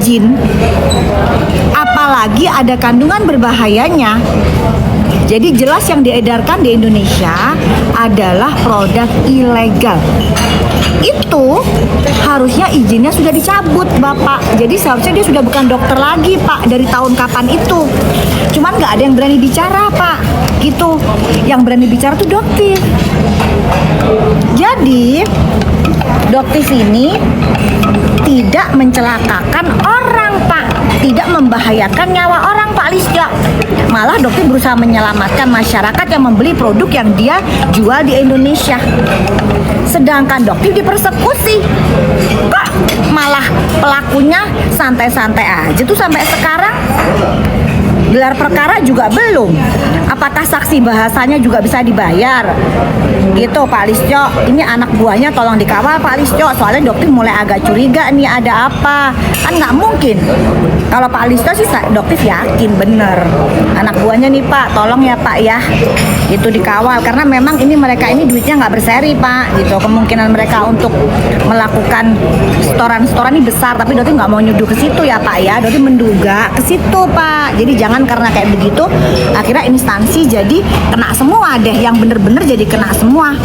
izin, apalagi ada kandungan berbahayanya. Jadi jelas yang diedarkan di Indonesia adalah produk ilegal. Itu harusnya izinnya sudah dicabut, Bapak. Jadi seharusnya dia sudah bukan dokter lagi, Pak, dari tahun kapan itu. Cuman nggak ada yang berani bicara, Pak. Gitu. Yang berani bicara tuh dokter. Jadi dokter ini tidak mencelakakan orang, Pak. Tidak membahayakan nyawa orang, Pak Lisja. Malah dokter berusaha menyelamatkan masyarakat yang membeli produk yang dia jual di Indonesia. Sedangkan dokter dipersekusi. Kok malah pelakunya santai-santai aja tuh sampai sekarang? Gelar perkara juga belum. Apakah saksi bahasanya juga bisa dibayar? Gitu Pak Lisjo. Ini anak buahnya tolong dikawal Pak Lisjo. Soalnya dokter mulai agak curiga nih ada apa. Kan nggak mungkin. Kalau Pak Lisjo sih dokter yakin bener. Anak buahnya nih Pak, tolong ya Pak ya. Itu dikawal karena memang ini mereka ini duitnya nggak berseri Pak. Gitu. Kemungkinan mereka untuk melakukan setoran-setoran ini besar. Tapi dokter nggak mau nyuduh ke situ ya Pak ya. Dokter menduga ke situ Pak. Jadi jangan karena kayak begitu akhirnya instansi jadi kena semua deh, yang bener-bener jadi kena semua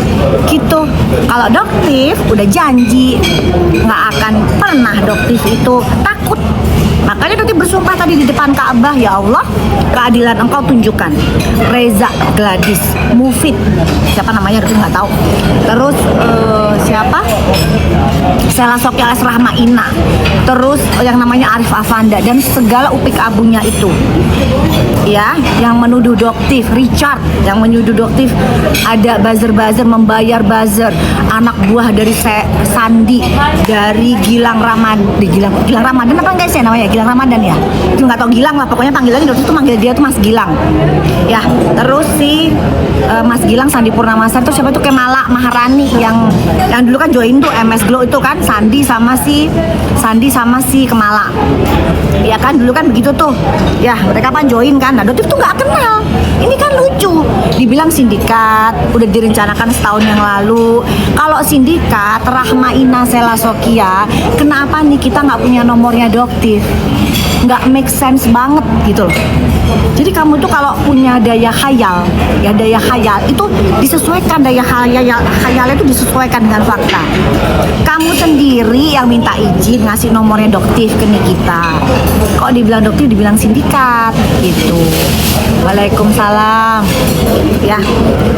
gitu. Kalau dokter udah janji nggak akan pernah dokter itu takut. Makanya dokter bersumpah tadi di depan Ka'bah, ya Allah, keadilan engkau tunjukkan. Reza Gladys Mufid, siapa namanya dokter nggak tahu. Terus siapa? Sela Sokia alias Rahma Ina. Terus yang namanya Arif Afanda dan segala upik abunya itu. Ya, yang menuduh dokter Richard, yang menuduh dokter ada buzzer-buzzer, membayar buzzer, anak buah dari Sandi, dari Gilang Ramadan apa enggak sih namanya? Gilang Ramadan ya? Itu nggak tahu Gilang lah, pokoknya panggilannya dokter itu manggil dia tuh Mas Gilang. Ya, terus si Mas Gilang Sandi Purnamasari itu siapa tuh, Kemala Maharani yang dulu kan join tuh MS Glow itu kan Sandi sama si Kemala. Ya kan dulu kan begitu tuh. Ya, mereka kan join kan. Nah, dokter tuh nggak kenal. Ini kan lucu. Dibilang sindikat, udah direncanakan setahun yang lalu. Kalau sindikat Rahma Ina Sela Sokia, kenapa nih kita nggak punya nomornya dokter? Nggak make sense banget gitu loh. Jadi kamu tuh kalau punya daya khayal, ya daya khayal itu disesuaikan, daya khayalnya itu disesuaikan dengan fakta. Kamu sendiri yang minta izin ngasih nomornya dokter ke Nikita. Kok dibilang dokter, dibilang sindikat gitu. Waalaikumsalam. Ya,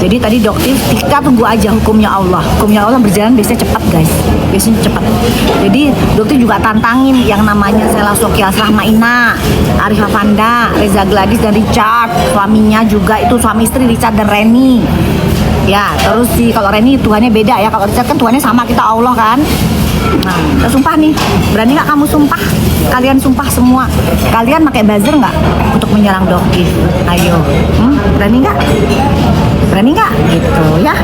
jadi tadi dokter kita tunggu aja hukumnya Allah. Hukumnya Allah berjalan biasanya cepat guys, biasanya cepat. Jadi dokter juga tantangin yang namanya Sela Sokia Rahma Ina, Arif Afanda, Reza Gladys dan Richard, suaminya juga itu suami istri Richard dan Reni. Ya, terus sih kalau Reni Tuhannya beda ya, kalau Richard kan Tuhannya sama kita Allah kan. Nah, kita sumpah nih, berani nggak kamu sumpah? Kalian sumpah semua. Kalian pakai buzzer nggak untuk menyerang dokter? Ayo, berani nggak? Berani nggak? Gitu ya.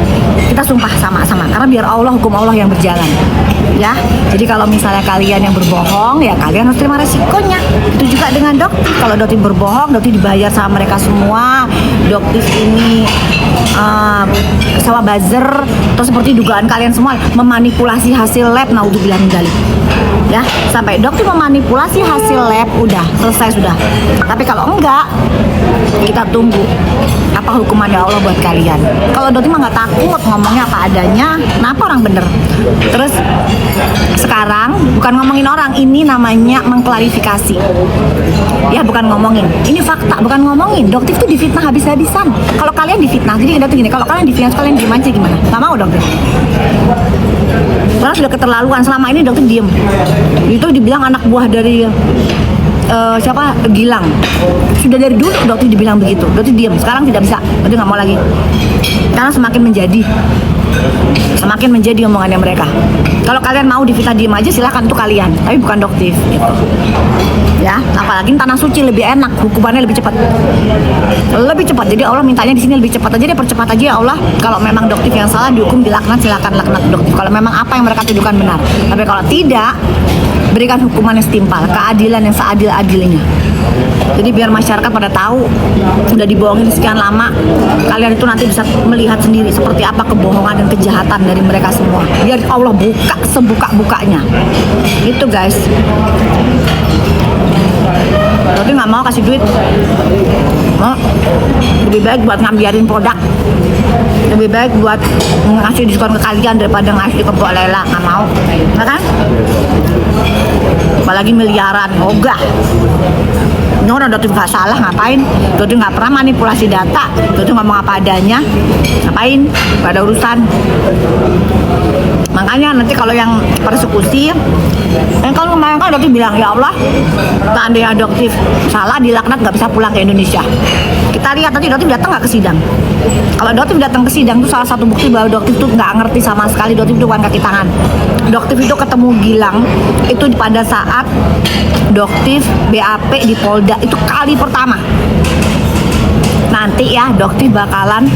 Kita sumpah sama-sama karena biar Allah, hukum Allah yang berjalan. Ya, jadi kalau misalnya kalian yang berbohong, ya kalian harus terima resikonya. Itu juga dengan dokter. Kalau dokter berbohong, dokter dibayar sama mereka semua. Dokter ini sama buzzer, atau seperti dugaan kalian semua memanipulasi hasil lab, naudzubillah min dzalik. Ya, sampai dokter memanipulasi hasil lab, udah selesai sudah. Tapi kalau enggak, kita tunggu apa hukumannya Allah buat kalian. Kalau dokter mah nggak takut, ngomongnya apa adanya. Kenapa orang bener? Terus sekarang bukan ngomongin orang, ini namanya mengklarifikasi. Ya, bukan ngomongin. Ini fakta, bukan ngomongin. Dokter itu difitnah habis-habisan. Kalau kalian difitnah, jadi dokter gini, kalau kalian difitnah, kalian diem aja gimana? Nggak mau dokter. Karena sudah keterlaluan. Selama ini dokter diem. Itu dibilang anak buah dari siapa? Gilang. Sudah dari dulu dokter dibilang begitu. Dokter diem. Sekarang tidak bisa. Dokter nggak mau lagi. Karena semakin menjadi omongannya mereka. Kalau kalian mau difitnah diem aja silakan, itu kalian. Tapi bukan dokter gitu. Ya, apalagi tanah suci lebih enak, hukumannya lebih cepat. Lebih cepat. Jadi Allah mintanya di sini lebih cepat aja, dia percepat aja ya Allah. Kalau memang dokter yang salah dihukum, dilaknat, silakan laknat dokter. Kalau memang apa yang mereka tuduhkan benar. Tapi kalau tidak, berikan hukuman yang setimpal, keadilan yang seadil-adilnya. Jadi biar masyarakat pada tahu udah dibohongin sekian lama, kalian itu nanti bisa melihat sendiri seperti apa kebohongan dan kejahatan dari mereka semua. Biar Allah buka sebuka-bukanya. Itu guys. mau kasih duit. Lebih baik buat ngambiarin produk, lebih baik buat ngasih diskon ke kalian daripada ngasih ke Mbak Lela. Nggak mau, ya kan? Apalagi miliaran, ogah. Ini orang dokter nggak salah, ngapain? Dokter nggak pernah manipulasi data, dokter ngomong apa adanya, ngapain? Gak ada urusan. Makanya nanti kalau yang persekusi, kalau kemarin kan dokter bilang, ya Allah, seandainya adoptif salah dilaknat nggak bisa pulang ke Indonesia. Kita lihat nanti dokter datang nggak ke sidang. Kalau dokter datang ke sidang itu salah satu bukti bahwa dokter itu nggak ngerti sama sekali. Dokter itu bukan kaki tangan. Dokter itu ketemu Gilang itu pada saat dokter BAP di Polda itu kali pertama. Nanti ya dokter bakalan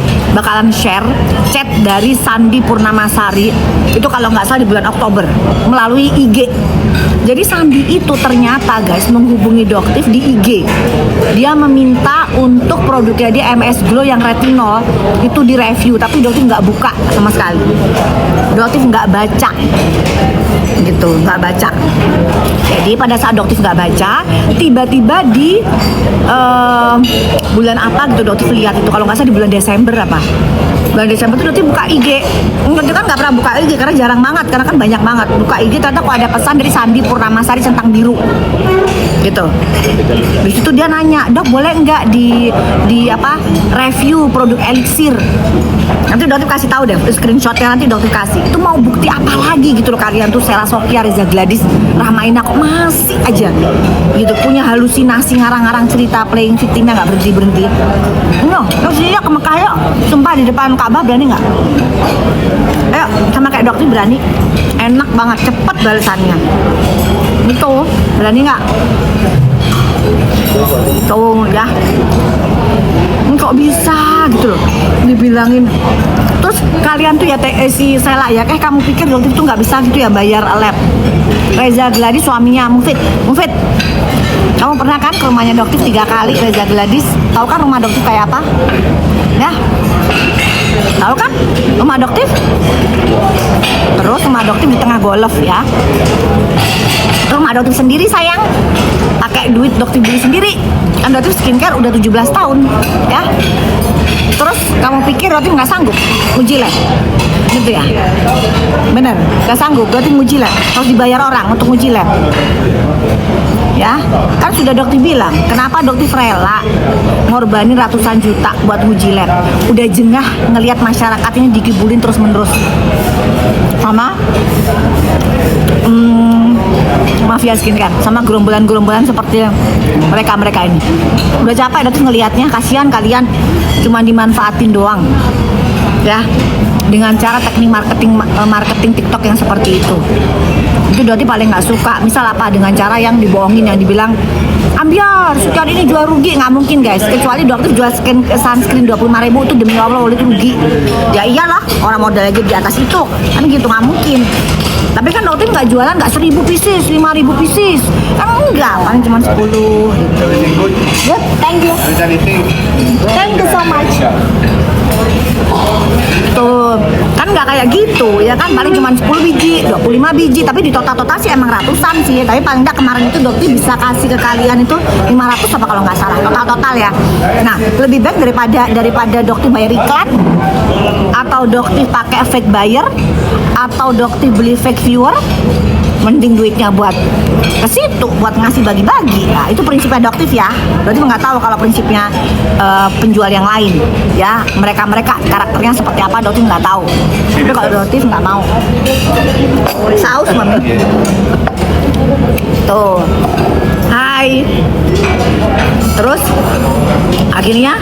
share chat dari Sandi Purnamasari itu kalau nggak salah di bulan Oktober melalui IG. Jadi Sandi itu ternyata guys menghubungi dokter di IG. Dia meminta untuk produknya dia MS Glow yang retinol itu direview, tapi dokter nggak buka sama sekali. Dokter nggak baca gitu, nggak baca. Jadi pada saat dokter nggak baca, tiba-tiba di bulan apa gitu dokter lihat itu, kalau nggak salah di bulan Desember apa. Bulan Desember itu dokter buka IG. Dokter kan nggak pernah buka IG karena jarang banget, karena kan banyak banget. Buka IG ternyata kok ada pesan dari Sandi Purnamasari centang biru gitu. Di situ dia nanya, dok boleh nggak di apa review produk Elixir. Nanti dokter kasih tahu deh screenshotnya, nanti dokter kasih. Itu mau bukti apa lagi gitu loh kalian tuh. Sela Sofia, Reza Gladys, Rahmaina kok masih aja gitu punya halusinasi ngarang-ngarang cerita playing victimnya nggak berhenti. Terus dia ke Mekah yuk, sumpah di depan Ka'bah berani nggak? Ayo sama kayak dokter berani, enak banget, cepet balasannya. Itu berani nggak? Tuh ya, kok bisa gitu loh dibilangin. Terus kalian tuh ya si Sela ya, kamu pikir dokter tuh nggak bisa gitu ya bayar lab? Reza Gladys suaminya Mufid, kamu pernah kan ke rumahnya dokter 3 kali? Reza Gladys, tahu kan rumah dokter kayak apa? Ya, tahu kan rumah dokter? Terus rumah dokter di tengah golf ya. Rumah dokter sendiri sayang, pakai duit dokter beli sendiri. Kan dokter skincare udah 17 tahun ya. Terus kamu pikir dokter nggak sanggup uji lab? Gitu ya? Bener, nggak sanggup, dokter uji lab, harus dibayar orang untuk uji lab. Ya, kan sudah dokter bilang, kenapa dokter rela ngorbanin ratusan juta buat uji lab? Udah jengah ngelihat masyarakat ini dikibulin terus-menerus sama mafia skincare, sama gerombolan-gerombolan seperti mereka ini. Udah capek dokter ngelihatnya, kasihan kalian cuma dimanfaatin doang ya dengan cara teknik marketing TikTok yang seperti itu. Itu dokter paling nggak suka. Misal apa, dengan cara yang dibohongin, yang dibilang ambiar sekian ini jual rugi. Nggak mungkin guys, kecuali dokter jual sunscreen 25.000 itu demi Allah itu rugi. Ya iyalah, orang modal aja di atas itu kan gitu, nggak mungkin. Tapi kan dokter nggak jualan nggak 1.000 pieces, 5.000 pieces, kan enggak, paling cuma 10 gitu. Good, thank you so much. Tuh, kan nggak kayak gitu ya kan, paling cuma 10 biji, 25 biji, tapi di total sih emang ratusan sih. Tapi paling nggak kemarin itu dokter bisa kasih ke kalian itu 500 apa kalau nggak salah, total ya. Nah, lebih baik daripada dokter bayar iklan, atau dokter pakai fake buyer, atau dokter beli fake viewer, mending duitnya buat ke situ, buat ngasih bagi-bagi. Nah, itu prinsipnya dokter ya. Dokter nggak tahu kalau prinsipnya penjual yang lain ya. Mereka karakternya seperti apa dokter nggak tahu. Tapi kalau dokter nggak mau. Saus mami. Tuh. Hai. Terus akhirnya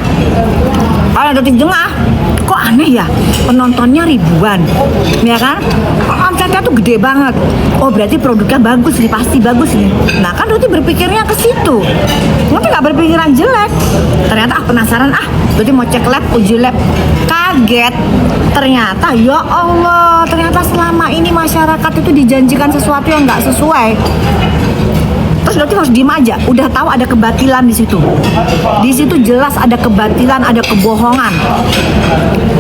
kalau dokter jengah, kok aneh ya, penontonnya ribuan ya kan, omsetnya tuh gede banget. Oh berarti produknya bagus nih, pasti bagus nih. Nah kan dokter berpikirnya ke situ, tapi nggak berpikiran jelek. Ternyata penasaran, dokter mau cek lab, uji lab, kaget. Ternyata ya Allah, ternyata selama ini masyarakat itu dijanjikan sesuatu yang nggak sesuai. Terus dokter harus diem aja, udah tahu ada kebatilan di situ. Di situ jelas ada kebatilan, ada kebohongan.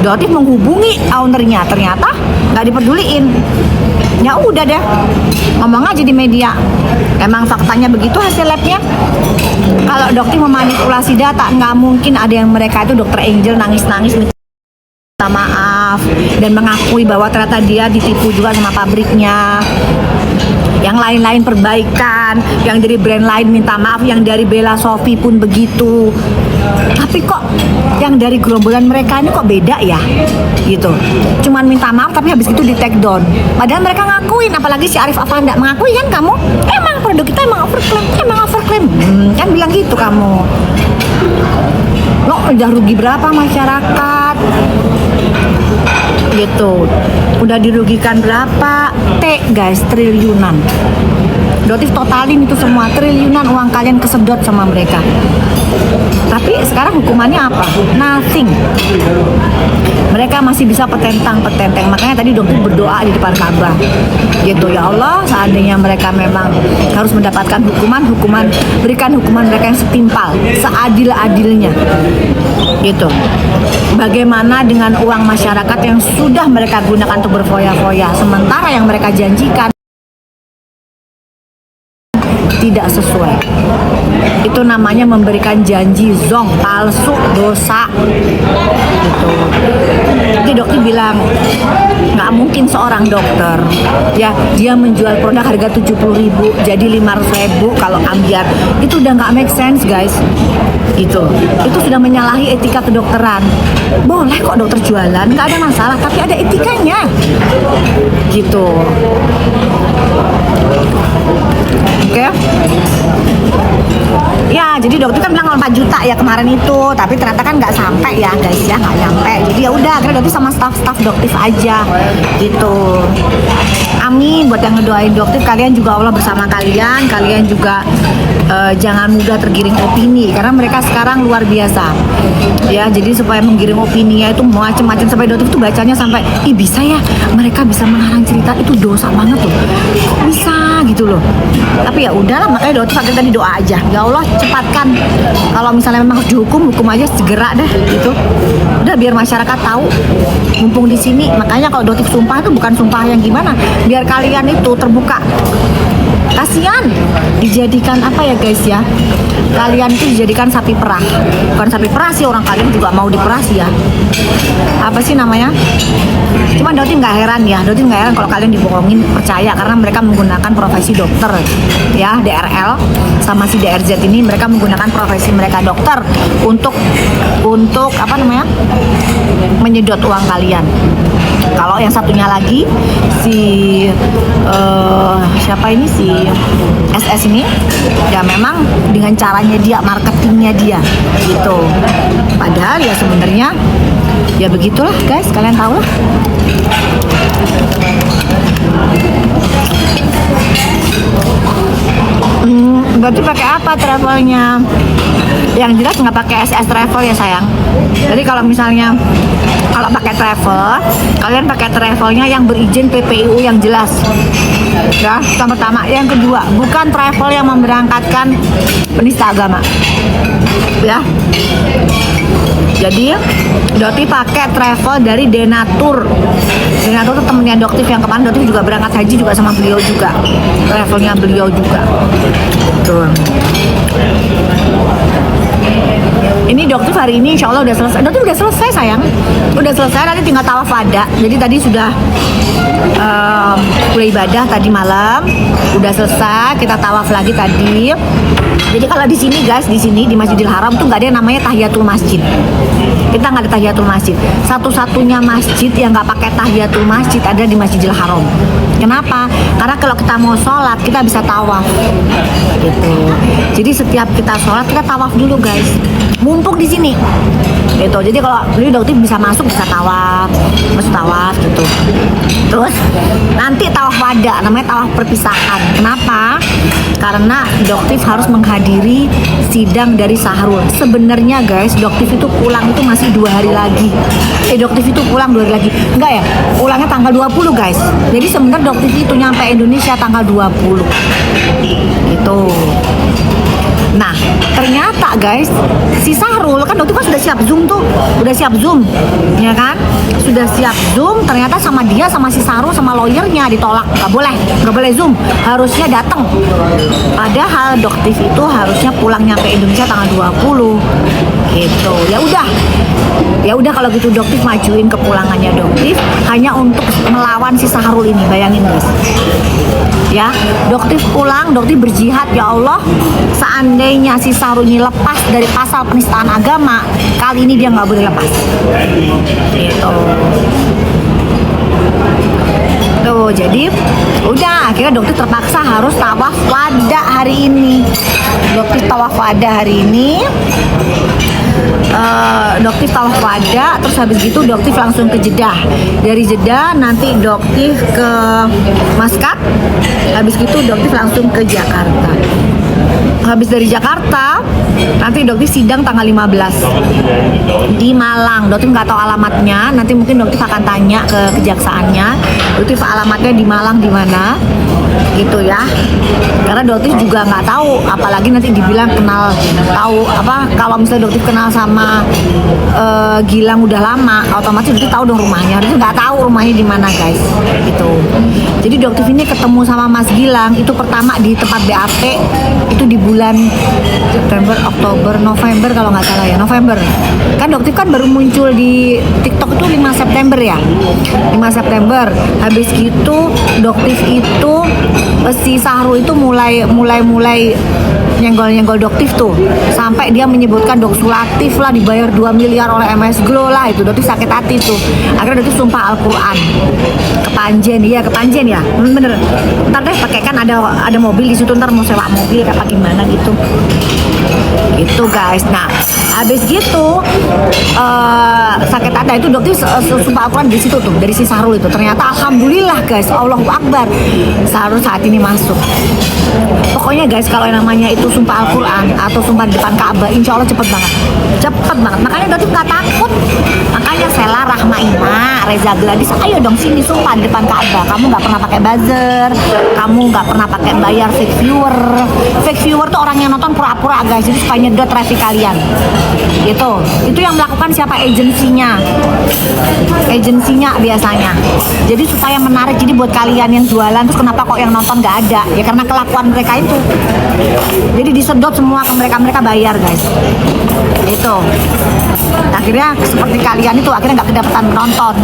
Dokter menghubungi ownernya, ternyata nggak dipeduliin. Ya udah deh, ngomong aja di media. Emang faktanya begitu hasil labnya. Kalau dokter memanipulasi data, nggak mungkin ada yang mereka itu dokter Angel nangis-nangis minta maaf dan mengakui bahwa ternyata dia ditipu juga sama pabriknya. Yang lain-lain perbaikan, yang dari brand lain minta maaf, yang dari Bella Sophie pun begitu. Tapi kok yang dari gerombolan mereka ini kok beda ya? Gitu. Cuman minta maaf tapi habis itu di take down. Padahal mereka ngakuin, apalagi si Arif Afanda mengakui kan kamu, emang produk kita emang overclaim. Kan bilang gitu kamu. Lo udah rugi berapa masyarakat? Gitu. Udah dirugikan berapa? Guys, triliunan. Dotif totalin itu semua, triliunan uang kalian kesedot sama mereka. Tapi sekarang hukumannya apa? Nothing. Mereka masih bisa petentang. Makanya tadi dokter berdoa di depan Ka'bah. Gitu, ya Allah, seandainya mereka memang harus mendapatkan hukuman, berikan hukuman mereka yang setimpal, seadil-adilnya. Gitu. Bagaimana dengan uang masyarakat yang sudah mereka gunakan untuk berfoya-foya, sementara yang mereka janjikan tidak sesuai. Itu namanya memberikan janji zong, palsu, dosa. Gitu. Jadi dokter bilang nggak mungkin seorang dokter ya dia menjual produk harga 70.000 jadi 500.000 kalau ambiar. Itu udah nggak make sense guys. Itu sudah menyalahi etika kedokteran. Boleh kok dokter jualan, nggak ada masalah, tapi ada etikanya. Gitu. Oke. Ya, jadi dokter kan bilang 4 juta ya kemarin itu, tapi ternyata kan nggak sampai ya guys ya, nggak nyampe. Jadi ya udah, akhirnya dokter sama staff dokter aja gitu. Amin buat yang ngedoain dokter, kalian juga Allah bersama kalian juga jangan mudah tergiring opini karena mereka sekarang luar biasa. Ya, jadi supaya menggiring opininya itu macam-macam sampai dokter itu bacanya sampai ih bisa ya mereka bisa mengarang cerita, itu dosa banget loh. Kok bisa gitu loh. Tapi ya udahlah, makanya dokter sampai tadi doa aja. Ya Allah, cepatkan. Kalau misalnya memang harus dihukum, hukum aja segera deh gitu. Udah biar masyarakat tahu. Mumpung di sini, makanya kalau dokter sumpah itu bukan sumpah yang gimana, biar kalian itu terbuka. Kasihan dijadikan apa ya guys ya, kalian itu dijadikan sapi perah. Bukan sapi perah sih, orang kalian juga mau diperah sih ya. Apa sih namanya? Cuma Doti nggak heran ya, Doti nggak heran kalau kalian dibohongin, percaya karena mereka menggunakan profesi dokter ya, DRL sama si DRZ ini mereka menggunakan profesi mereka dokter untuk apa namanya, menyedot uang kalian. Kalau yang satunya lagi si siapa ini, si SS ini ya memang dengan caranya dia, marketingnya dia gitu. Padahal ya sebenarnya ya begitulah guys, kalian tahu lah. Berarti pakai apa travelnya? Yang jelas nggak pakai SS Travel ya sayang. Jadi kalau misalnya kalau pakai travel, kalian pakai travelnya yang berizin PPIU yang jelas. Ya, yang pertama. Yang kedua, bukan travel yang memberangkatkan penista agama. Ya. Jadi Doti pakai travel dari Denatur. Denatur itu temennya Doktif yang kemarin Doktif juga berangkat haji juga sama beliau juga. Travelnya beliau juga. Tuh. Ini Doktif hari ini insya Allah udah selesai. Doktif udah selesai sayang. Udah selesai, nanti tinggal tawaf wada. Jadi tadi sudah mulai ibadah tadi malam. Udah selesai, kita tawaf lagi tadi. Jadi kalau di sini guys, di sini di Masjidil Haram tuh nggak ada yang namanya tahiyatul masjid. Kita nggak ada tahiyatul masjid. Satu-satunya masjid yang nggak pakai tahiyatul masjid ada di Masjidil Haram. Kenapa? Karena kalau kita mau sholat kita bisa tawaf. Gitu. Jadi setiap kita sholat kita tawaf dulu guys. Mumpung di sini. Gitu. Jadi kalau beli dokter bisa masuk, bisa tawaf, masuk tawaf gitu. Terus nanti tawaf wada, namanya tawaf perpisahan. Kenapa? Karena dokter harus menghadiri sidang dari Sahrul. Sebenarnya guys, dokter itu pulang itu masih 2 hari lagi. Dokter itu pulang 2 hari lagi. Enggak ya? Pulangnya tanggal 20 guys. Jadi sebenarnya dokter itu nyampe Indonesia tanggal 20. Gitu. Nah, ternyata guys, si Sahrul kan waktu itu kan sudah siap zoom tuh, udah siap zoom, ya kan? Sudah siap zoom, ternyata sama dia, sama si Sahrul, sama lawyernya ditolak, nggak boleh zoom, harusnya datang. Padahal Doktif itu harusnya pulang nyampe Indonesia tanggal 20, gitu. Ya udah kalau gitu Doktif majuin kepulangannya Doktif hanya untuk melawan si Sahrul ini, bayangin guys. Ya, Doktif pulang, Doktif berjihad, ya Allah, seandainya si Sahrul ini lepas dari pasal penistaan agama, kali ini dia nggak boleh lepas. Gitu. Tuh, jadi udah akhirnya Doktif terpaksa harus tawaf wada hari ini. Doktif tawaf wada hari ini. Doktif tawaf wada, terus habis gitu Doktif langsung ke Jeddah. Dari Jeddah nanti Doktif ke Maskat, habis gitu Doktif langsung ke Jakarta. Habis dari Jakarta nanti Doktif sidang tanggal 15 di Malang. Doktif nggak tahu alamatnya, nanti mungkin Doktif akan tanya ke kejaksaannya. Doktif alamatnya di Malang di mana, gitu ya. Karena Doktif juga nggak tahu, apalagi nanti dibilang kenal, tahu apa, kalau misalnya Doktif kenal sama Gilang udah lama, otomatis Doktif tahu dong rumahnya. Doktif nggak tahu rumahnya di mana guys, gitu. Jadi Doktif ini ketemu sama Mas Gilang itu pertama di tempat BAP itu di bulan September, Oktober, November kalau nggak salah ya, November. Kan Doktif kan baru muncul di TikTok itu 5 September ya, 5 September. Habis gitu Doktif itu si Sahrul itu mulai nyenggol Doktif tuh, sampai dia menyebutkan Dok Sulatif lah dibayar 2 miliar oleh MS Glow lah, itu Doktif sakit hati tuh. Akhirnya Doktif sumpah Al-Quran ke Panjen ya, bener. Ntar deh pakai kan ada mobil di situ, ntar mau sewa mobil apa gimana gitu guys. Nah habis gitu sakit hati itu Doktif sumpah Al-Quran di situ tuh, dari si Sahrul itu. Ternyata alhamdulillah guys, Allahu Akbar, Sahrul saat ini masuk. Pokoknya guys, kalau yang namanya itu sumpah Al-Quran atau sumpah di depan Ka'bah, insya Allah cepet banget. Makanya Doktif nggak takut. Makanya Sela, Rahma Ima, Reza Gladys, ayo dong sini sumpah di depan Ka'bah. Kamu nggak pernah pakai buzzer, kamu nggak pernah pakai bayar fake viewer. Fake viewer tuh orang yang nonton pura-pura guys, jadi supaya nyedot traffic kalian. Gitu. Itu yang melakukan siapa? Agensinya biasanya. Jadi supaya menarik. Jadi buat kalian yang jualan, terus kenapa kok yang nonton nggak ada? Ya karena kelakuan mereka itu. Jadi disedot semua ke mereka bayar guys. Itu. Akhirnya seperti kalian itu akhirnya nggak kedapatan penonton.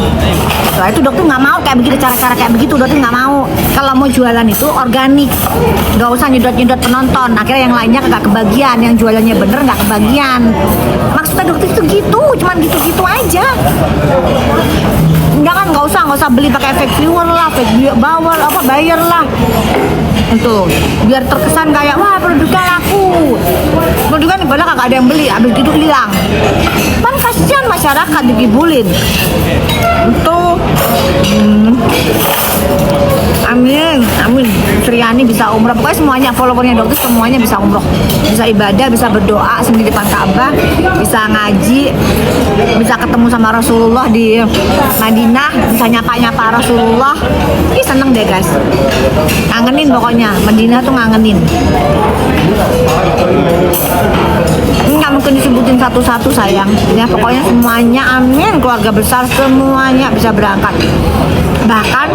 Nah, itu Doktif nggak mau kayak begitu, cara-cara kayak begitu Doktif nggak mau. Kalau mau jualan itu organik, nggak usah nyedot penonton. Akhirnya yang lainnya nggak kebagian, yang jualannya bener nggak kebagian. Maksudnya Doktif itu gitu, cuman gitu-gitu aja. Nggak usah beli pakai fake viewer lah, fake bawal apa bayar lah. Untuk biar terkesan kayak wah produknya laku, produknya padahal kagak ada yang beli, habis itu hilang. Kan kasihan masyarakat dikibulin. Untuk amin Sriani bisa umroh, pokoknya semuanya followernya Doktif semuanya bisa umroh, bisa ibadah, bisa berdoa sendiri di depan Ka'bah, bisa ngaji, bisa ketemu sama Rasulullah di Madinah, bisa nyapa Rasulullah. Ih seneng deh guys, kangenin pokoknya, Madinah tuh ngangenin. Nggak mungkin disebutin satu-satu sayang ya, pokoknya semuanya amin, keluarga besar semuanya bisa berangkat. Bahkan